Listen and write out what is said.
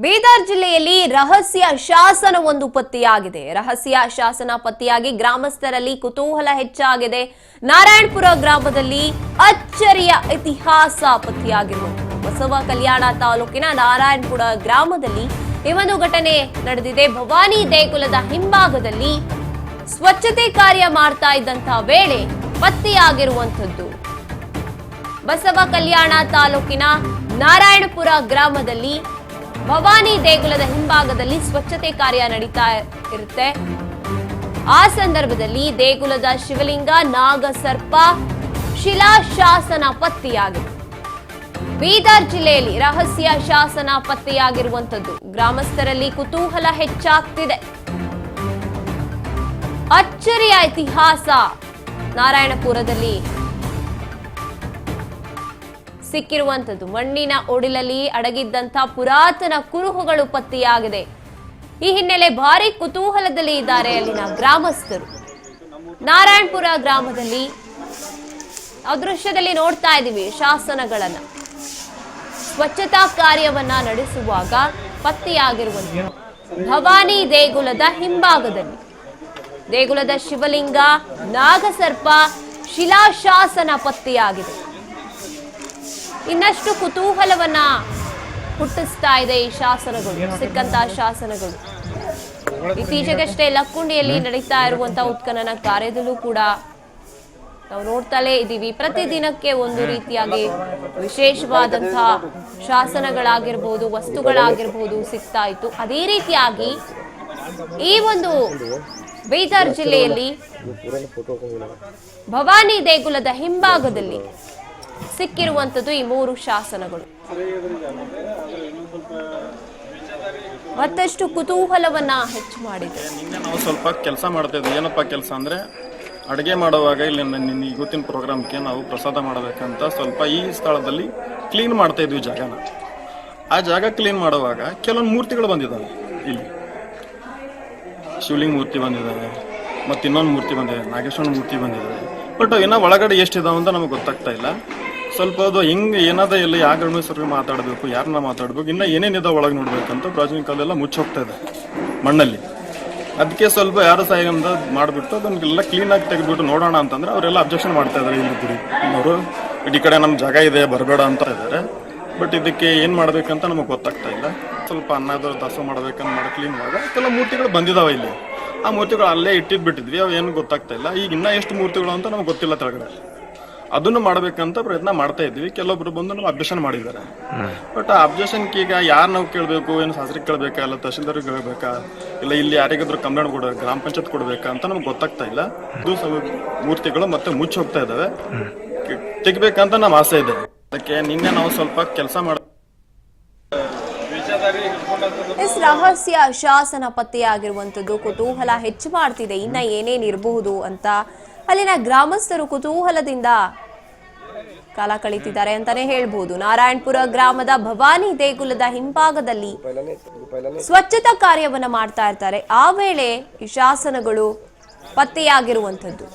ಬೀದರ್ ಜಿಲ್ಲೆಯಲ್ಲಿ ರಹಸ್ಯ ಶಾಸನವೊಂದು ಪತ್ತೆಯಾಗಿದೆ. ರಹಸ್ಯ ಶಾಸನ ಪತ್ತೆಯಾಗಿ ಗ್ರಾಮಸ್ಥರಲ್ಲಿ ಕುತೂಹಲ ಹೆಚ್ಚಾಗಿದೆ. ನಾರಾಯಣಪುರ ಗ್ರಾಮದಲ್ಲಿ ಅಚ್ಚರಿಯ ಇತಿಹಾಸ ಪತ್ತೆಯಾಗಿರುವುದು. ಬಸವ ಕಲ್ಯಾಣ ತಾಲೂಕಿನ ನಾರಾಯಣಪುರ ಗ್ರಾಮದಲ್ಲಿ ಈ ಒಂದು ಘಟನೆ ನಡೆದಿದೆ. ಭವಾನಿ ದೇಗುಲದ ಹಿಂಭಾಗದಲ್ಲಿ ಸ್ವಚ್ಛತೆ ಕಾರ್ಯ ಮಾಡ್ತಾ ಇದ್ದಂತಹ ವೇಳೆ ಪತ್ತೆಯಾಗಿರುವಂತದ್ದು. ಬಸವ ಕಲ್ಯಾಣ ತಾಲೂಕಿನ ನಾರಾಯಣಪುರ ಗ್ರಾಮದಲ್ಲಿ ಭವಾನಿ ದೇಗುಲದ ಹಿಂಭಾಗದಲ್ಲಿ ಸ್ವಚ್ಛತೆ ಕಾರ್ಯ ನಡೀತಾ ಇರುತ್ತೆ. ಆ ಸಂದರ್ಭದಲ್ಲಿ ದೇಗುಲದ ಶಿವಲಿಂಗ, ನಾಗಸರ್ಪ, ಶಿಲಾಶಾಸನ ಪತ್ತೆಯಾಗಿದೆ. ಬೀದರ್ ಜಿಲ್ಲೆಯಲ್ಲಿ ರಹಸ್ಯ ಶಾಸನ ಪತ್ತೆಯಾಗಿರುವಂತದ್ದು ಗ್ರಾಮಸ್ಥರಲ್ಲಿ ಕುತೂಹಲ ಹೆಚ್ಚಾಗ್ತಿದೆ. ಅಚ್ಚರಿಯ ಇತಿಹಾಸ ನಾರಾಯಣಪುರದಲ್ಲಿ ಸಿಕ್ಕಿರುವಂತದ್ದು. ಮಣ್ಣಿನ ಒಡಿಲಲ್ಲಿ ಅಡಗಿದ್ದಂತ ಪುರಾತನ ಕುರುಹುಗಳು ಪತ್ತೆಯಾಗಿದೆ. ಈ ಹಿನ್ನೆಲೆ ಭಾರಿ ಕುತೂಹಲದಲ್ಲಿ ಇದ್ದಾರೆ ಅಲ್ಲಿನ ಗ್ರಾಮಸ್ಥರು. ನಾರಾಯಣಪುರ ಗ್ರಾಮದಲ್ಲಿ ಅದೃಶ್ಯದಲ್ಲಿ ನೋಡ್ತಾ ಇದ್ದೀವಿ ಶಾಸನಗಳನ್ನ. ಸ್ವಚ್ಛತಾ ಕಾರ್ಯವನ್ನ ನಡೆಸುವಾಗ ಪತ್ತೆಯಾಗಿರುವಂತಹ ಭವಾನಿ ದೇಗುಲದ ಹಿಂಭಾಗದಲ್ಲಿ ದೇಗುಲದ ಶಿವಲಿಂಗ, ನಾಗಸರ್ಪ, ಶಿಲಾಶಾಸನ ಪತ್ತೆಯಾಗಿದೆ. ಇನ್ನಷ್ಟು ಕುತೂಹಲವನ್ನ ಹುಟ್ಟಿಸ್ತಾ ಇದೆ ಈ ಶಾಸನಗಳು, ಸಿಕ್ಕಂತಹ ಶಾಸನಗಳು. ಇತ್ತೀಚೆಗಷ್ಟೇ ಲಕ್ಕುಂಡಿಯಲ್ಲಿ ನಡೀತಾ ಇರುವಂತಹ ಉತ್ಖನನ ಕಾರ್ಯದಲ್ಲೂ ಕೂಡ ನಾವು ನೋಡ್ತಲೇ ಇದ್ದೀವಿ. ಪ್ರತಿದಿನಕ್ಕೆ ಒಂದು ರೀತಿಯಾಗಿ ವಿಶೇಷವಾದಂತಹ ಶಾಸನಗಳಾಗಿರ್ಬೋದು, ವಸ್ತುಗಳಾಗಿರ್ಬೋದು ಸಿಗ್ತಾ ಇತ್ತು. ಅದೇ ರೀತಿಯಾಗಿ ಈ ಒಂದು ಬೀದರ್ ಜಿಲ್ಲೆಯಲ್ಲಿ ಭವಾನಿ ದೇಗುಲದ ಹಿಂಭಾಗದಲ್ಲಿ ಸಿಕ್ಕಿರುವಂತದ್ದು ಈ 3 ಶಾಸನಗಳು ಮತ್ತಷ್ಟು ಕುತೂಹಲವನ್ನ ಹೆಚ್ಚು ಮಾಡಿದೆ. ನಿನ್ನೆ ನಾವು ಸ್ವಲ್ಪ ಕೆಲಸ ಮಾಡ್ತಾ ಇದ್ವಿ. ಏನಪ್ಪಾ ಕೆಲಸ ಅಂದ್ರೆ ಅಡುಗೆ ಮಾಡುವಾಗ ಇಲ್ಲಿ ಇವತ್ತಿನ ಪ್ರೋಗ್ರಾಮ್ಗೆ ನಾವು ಪ್ರಸಾದ ಮಾಡಬೇಕಂತ ಸ್ವಲ್ಪ ಈ ಸ್ಥಳದಲ್ಲಿ ಕ್ಲೀನ್ ಮಾಡ್ತಾ ಇದ್ವಿ ಜಾಗನ. ಆ ಜಾಗ ಕ್ಲೀನ್ ಮಾಡುವಾಗ ಕೆಲವೊಂದು ಮೂರ್ತಿಗಳು ಬಂದಿದ್ದಾವೆ. ಇಲ್ಲಿ ಶಿವಲಿಂಗ ಮೂರ್ತಿ ಬಂದಿದ್ದಾವೆ, ಮತ್ತು ಇನ್ನೊಂದು ಮೂರ್ತಿ ಬಂದಿದೆ, ನಾಗೇಶ್ವರನ ಮೂರ್ತಿ ಬಂದಿದ್ದಾವೆ. ಬಟ್ ಇನ್ನೂ ಒಳಗಡೆ ಎಷ್ಟಿದಾವೆ ಅಂತ ನಮಗೆ ಗೊತ್ತಾಗ್ತಾ ಇಲ್ಲ. ಸ್ವಲ್ಪ ಅದು ಹೆಂಗೆ ಏನದ ಇಲ್ಲ, ಯಾವ ಗಣೇಶ್ವರಿಗೆ ಮಾತಾಡಬೇಕು, ಯಾರನ್ನ ಮಾತಾಡ್ಬೇಕು, ಇನ್ನೂ ಏನೇನಿದೆ ಒಳಗೆ ನೋಡ್ಬೇಕಂತ ಪ್ರಾಚೀನ ಕಾಲೆಲ್ಲ ಮುಚ್ಚೋಗ್ತಾ ಇದೆ ಮಣ್ಣಲ್ಲಿ. ಅದಕ್ಕೆ ಸ್ವಲ್ಪ ಯಾರು ಸಹಾಯದಿಂದ ಮಾಡಿಬಿಟ್ಟು ಅದನ್ನೆಲ್ಲ ಕ್ಲೀನಾಗಿ ತೆಗೆದ್ಬಿಟ್ಟು ನೋಡೋಣ ಅಂತಂದ್ರೆ ಅವರೆಲ್ಲ ಅಬ್ಜೆಕ್ಷನ್ ಮಾಡ್ತಾ ಇದ್ದಾರೆ. ಇಲ್ಲಿ ಗುಡಿ ಅವರು ಈ ಕಡೆ ನಮ್ಮ ಜಾಗ ಇದೆ ಬರಬೇಡ ಅಂತ ಇದ್ದಾರೆ. ಬಟ್ ಇದಕ್ಕೆ ಏನು ಮಾಡಬೇಕಂತ ನಮಗೆ ಗೊತ್ತಾಗ್ತಾ ಇಲ್ಲ. ಸ್ವಲ್ಪ ಅನ್ನದ ದಾಸ ಮಾಡಬೇಕಂತ ಮಾಡಿ ಕ್ಲೀನ್ ಮಾಡುವಾಗ ಕೆಲವು ಮೂರ್ತಿಗಳು ಬಂದಿದ್ದಾವೆ ಇಲ್ಲಿ. ಆ ಮೂರ್ತಿಗಳು ಅಲ್ಲೇ ಇಟ್ಟಿದ್ಬಿಟ್ಟಿದ್ವಿ, ಅವು ಏನು ಗೊತ್ತಾಗ್ತಾ ಇಲ್ಲ. ಈಗ ಇನ್ನೂ ಎಷ್ಟು ಮೂರ್ತಿಗಳು ಅಂತ ನಮ್ಗೆ ಗೊತ್ತಿಲ್ಲ ತೆಳಗಡೆ. ಅದನ್ನು ಮಾಡಬೇಕಂತ ಪ್ರಯತ್ನ ಮಾಡ್ತಾ ಇದ್ವಿ. ಕೆಲವೊಬ್ರು ಬಂದು ನಾವು ಅಬ್ಜೆಕ್ಷನ್ ಮಾಡಿದ್ದಾರೆ. ಬಟ್ ಆ ಅಬ್ಜೆಕ್ಷನ್ಗೆ ಈಗ ಯಾರು ನಾವು ಕೇಳಬೇಕು, ಏನು ಶಾಸ್ತ್ರಿಗೆ ಕೇಳಬೇಕಾ, ಇಲ್ಲ ತಹಶೀಲ್ದಾರಿಗೆ ಕೇಳಬೇಕಾ, ಇಲ್ಲ ಇಲ್ಲಿ ಯಾರಿಗಾದ್ರೂ ಕಂಪ್ಲೇಂಟ್ ಕೊಡ ಗ್ರಾಮ ಪಂಚಾಯತ್ ಕೊಡಬೇಕಾ ಅಂತ ನಮ್ಗೆ ಗೊತ್ತಾಗ್ತಾ ಇಲ್ಲ. ಇದು ಮೂರ್ತಿಗಳು ಮತ್ತೆ ಮುಚ್ಚಿ ಹೋಗ್ತಾ ಇದ್ದಾವೆ. ತೆಗಿಬೇಕಂತ ನಮ್ಮ ಆಸೆ ಇದೆ. ಅದಕ್ಕೆ ನಿನ್ನೆ ನಾವು ಸ್ವಲ್ಪ ಕೆಲಸ ಮಾಡ ರಹಸ್ಯ ಶಾಸನ ಪತ್ತೆಯಾಗಿರುವಂತದ್ದು ಕುತೂಹಲ ಹೆಚ್ಚು ಮಾಡ್ತಿದೆ. ಇನ್ನ ಏನೇನಿರಬಹುದು ಅಂತ ಅಲ್ಲಿನ ಗ್ರಾಮಸ್ಥರು ಕುತೂಹಲದಿಂದ ಕಾಲ ಕಳೀತಿದ್ದಾರೆ ಅಂತಾನೆ ಹೇಳ್ಬಹುದು. ನಾರಾಯಣಪುರ ಗ್ರಾಮದ ಭವಾನಿ ದೇಗುಲದ ಹಿಂಭಾಗದಲ್ಲಿ ಸ್ವಚ್ಛತಾ ಕಾರ್ಯವನ್ನ ಮಾಡ್ತಾ ಇರ್ತಾರೆ. ಆ ವೇಳೆ ಈ ಶಾಸನಗಳು ಪತ್ತೆಯಾಗಿರುವಂತದ್ದು.